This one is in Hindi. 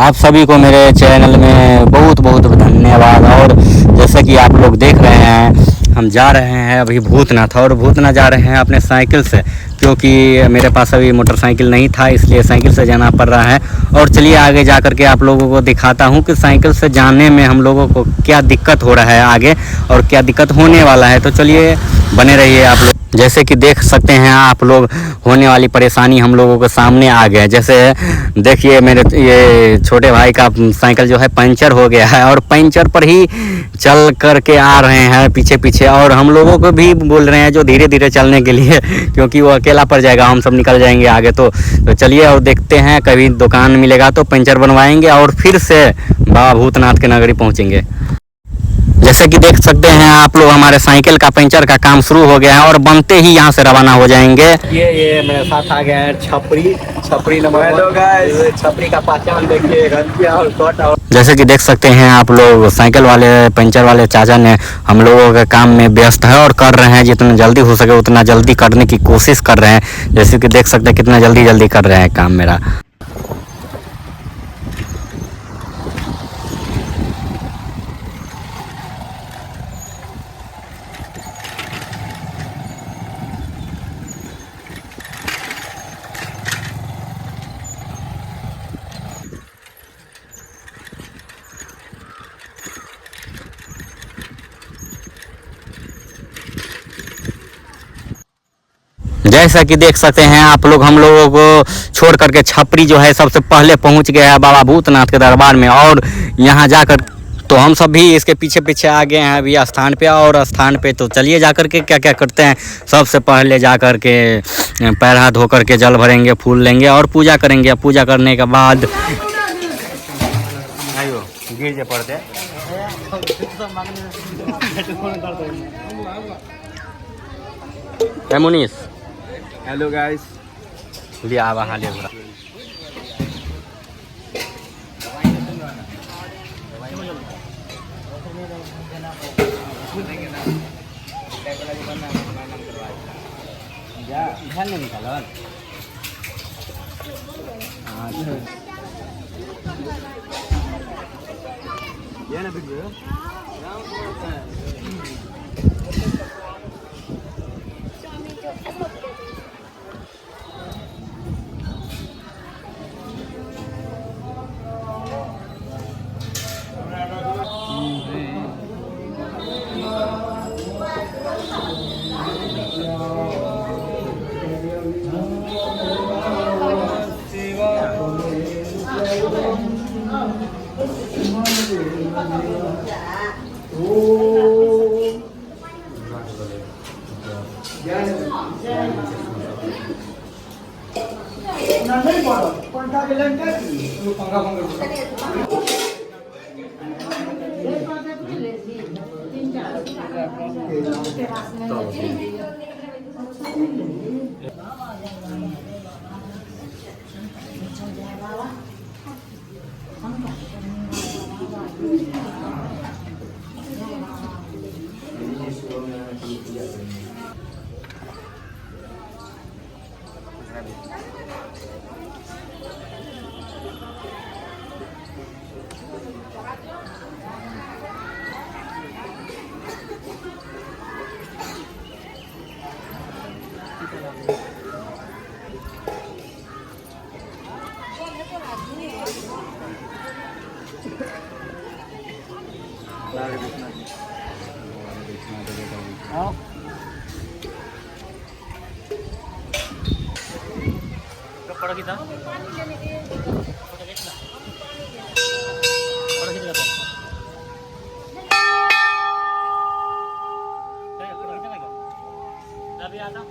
आप सभी को मेरे चैनल में बहुत बहुत धन्यवाद। और जैसे कि आप लोग देख रहे हैं, हम जा रहे हैं अभी भूतनाथ, और भूतनाथ जा रहे हैं अपने साइकिल से, क्योंकि मेरे पास अभी मोटरसाइकिल नहीं था, इसलिए साइकिल से जाना पड़ रहा है। और चलिए आगे जा कर के आप लोगों को दिखाता हूँ कि साइकिल से जाने में हम लोगों को क्या दिक्कत हो रहा है आगे, और क्या दिक्कत होने वाला है। तो चलिए बने रहिए आप लोग। जैसे कि देख सकते हैं आप लोग, होने वाली परेशानी हम लोगों के सामने आ गया। जैसे देखिए मेरे ये छोटे भाई का साइकिल जो है पंचर हो गया है, और पंचर पर ही चल कर के आ रहे हैं पीछे पीछे, और हम लोगों को भी बोल रहे हैं जो धीरे धीरे चलने के लिए, क्योंकि वो अकेला पड़ जाएगा, हम सब निकल जाएंगे आगे। तो चलिए और देखते हैं, कभी दुकान मिलेगा तो पंचर बनवाएंगे और फिर से बाबा भूतनाथ के नगरी पहुँचेंगे। जैसे कि देख सकते हैं आप लोग, हमारे साइकिल का पंचर का काम शुरू हो गया है, और बनते ही यहाँ से रवाना हो जाएंगे। ये मेरे साथ आ गया है छपरी नंबर। छपरी का पहचान देखिए, घंटिया और कोटा। जैसे कि देख सकते हैं आप लोग, साइकिल वाले पंचर वाले चाचा ने हम लोगों के काम में व्यस्त है, और कर रहे हैं जितना जल्दी हो सके उतना जल्दी करने की कोशिश कर रहे हैं। जैसे कि देख सकते हैं कितना जल्दी जल्दी कर रहे हैं काम मेरा। जैसा कि देख सकते हैं आप लोग, हम लोगों को छोड़ करके छपरी जो है सबसे पहले पहुंच गया है बाबा भूतनाथ के दरबार में, और यहाँ जाकर तो हम सब भी इसके पीछे पीछे आ गए हैं अभी स्थान पे। और स्थान पे तो चलिए जा कर के क्या क्या करते हैं। सबसे पहले जा कर के पैर हाथ धो करके जल भरेंगे, फूल लेंगे और पूजा करेंगे। पूजा करने के बाद गिर पड़ते मुनीस। हेलो गाइस, लिया आवा हाले पूरा। ध्यान नहीं निकालो। ये ना वीडियो कपड़ा कितना अभी आता